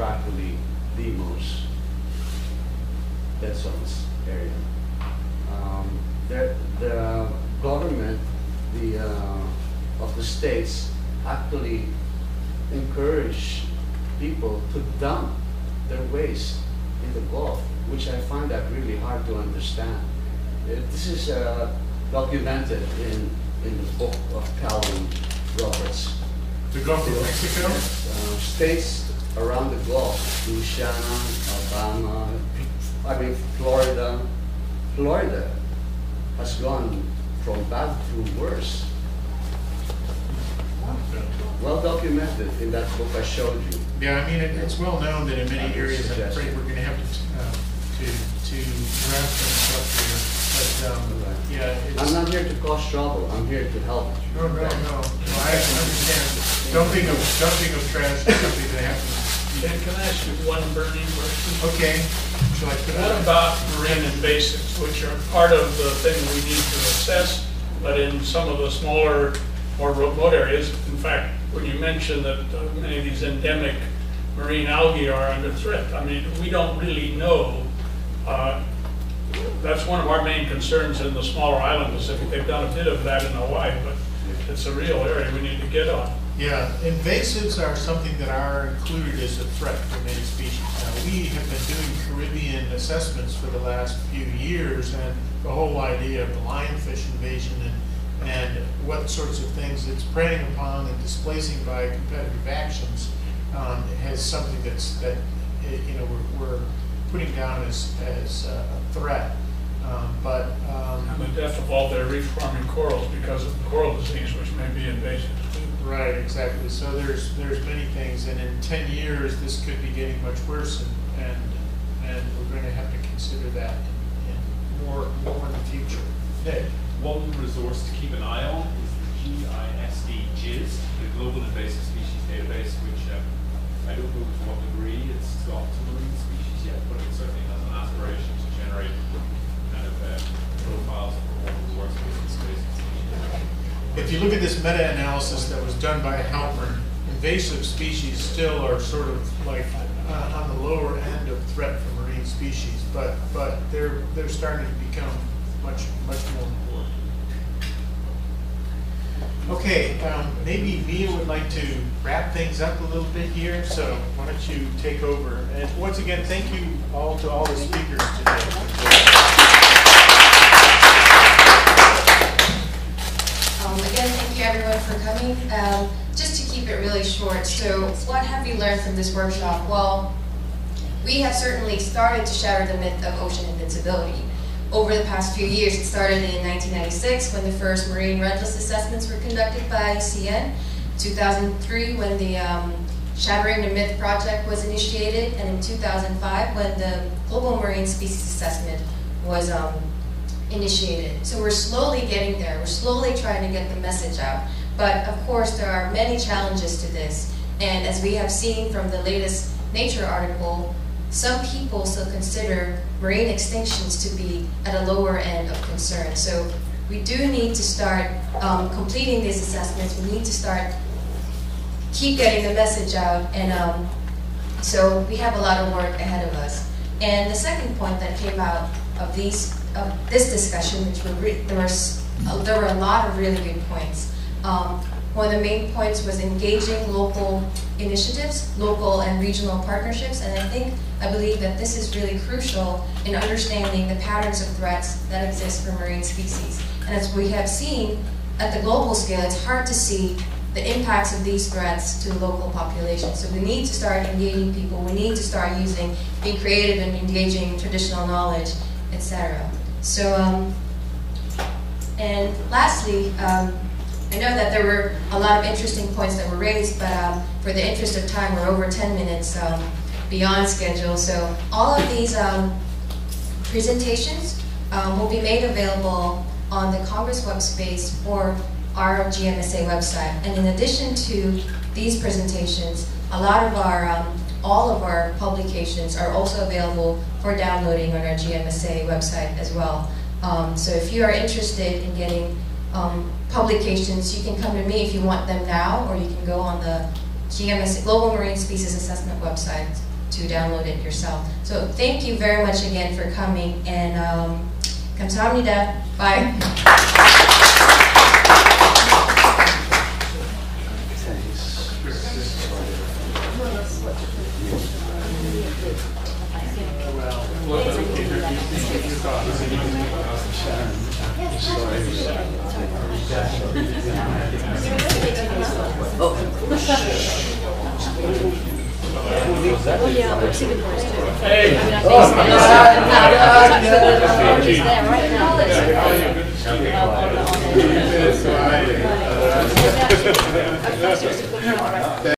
practically the most dead zones area. The government of the states actually encourage people to dump their waste in the Gulf, which I find that really hard to understand. This is documented in the book of Calvin Roberts. The Gulf of Mexico? States around the Gulf, Louisiana, Alabama, I mean Florida. Florida has gone from bad to worse. Well documented in that book I showed you. Yeah, I mean, it's well known that in many areas, I'm afraid we're going to have to wrap things up here. But yeah, I'm not here to cause trouble. I'm here to help. No. Well, I understand. Dumping of trash is something that happens. Can I ask you one burning question? Okay. Shall I put What it about marine invasives, which are part of the thing we need to assess, but in some of the smaller, more remote areas? In fact, when you mentioned that many of these endemic marine algae are under threat, I mean, we don't really know. That's one of our main concerns in the smaller island Pacific. They've done a bit of that in Hawaii, but it's a real area we need to get on. Yeah, invasives are something that are included as a threat for many species. Now, we have been doing Caribbean assessments for the last few years, and the whole idea of the lionfish invasion and what sorts of things it's preying upon and displacing by competitive actions has something that we're putting down as a threat. And the death of all their reef-forming corals because of coral disease, which may be invasive too. Right, exactly. So there's many things, and in 10 years this could be getting much worse, and we're going to have to consider that in more in the future. Nick? One resource to keep an eye on is the GIS, the Global Invasive Species Database, which I don't know to what degree it's got to marine species yet, but it certainly has an aspiration to generate kind of profiles for all of the worst species. If you look at this meta-analysis that was done by Halpern, invasive species still are sort of like on the lower end of threat for marine species, but they're starting to become much more important. Okay, maybe Mia would like to wrap things up a little bit here, so why don't you take over? And once again, thank you all to all the speakers today. Again, thank you everyone for coming. Just to keep it really short, so what have we learned from this workshop? Well, we have certainly started to shatter the myth of ocean invincibility. Over the past few years, it started in 1996 when the first marine redlist assessments were conducted by CN, 2003 when the Shattering the Myth project was initiated, and in 2005 when the Global Marine Species Assessment was initiated. So we're slowly getting there. We're slowly trying to get the message out. But of course, there are many challenges to this. And as we have seen from the latest Nature article, some people still consider marine extinctions to be at a lower end of concern. So we do need to start completing these assessments. We need to keep getting the message out. And so we have a lot of work ahead of us. And the second point that came out of this discussion, which there were a lot of really good points. One of the main points was engaging local initiatives, local and regional partnerships, and I believe that this is really crucial in understanding the patterns of threats that exist for marine species. And as we have seen at the global scale, it's hard to see the impacts of these threats to local populations. So we need to start engaging people, we need to start being creative and engaging traditional knowledge, etc. So, and lastly, I know that there were a lot of interesting points that were raised, but for the interest of time, we're over 10 minutes beyond schedule. So all of these presentations will be made available on the Congress web space or our GMSA website. And in addition to these presentations, all of our publications are also available for downloading on our GMSA website as well. So if you are interested in getting publications, you can come to me if you want them now, or you can go on the GMSA Global Marine Species Assessment website to download it yourself. So thank you very much again for coming, and 감사합니다. Bye. Hey. Right now.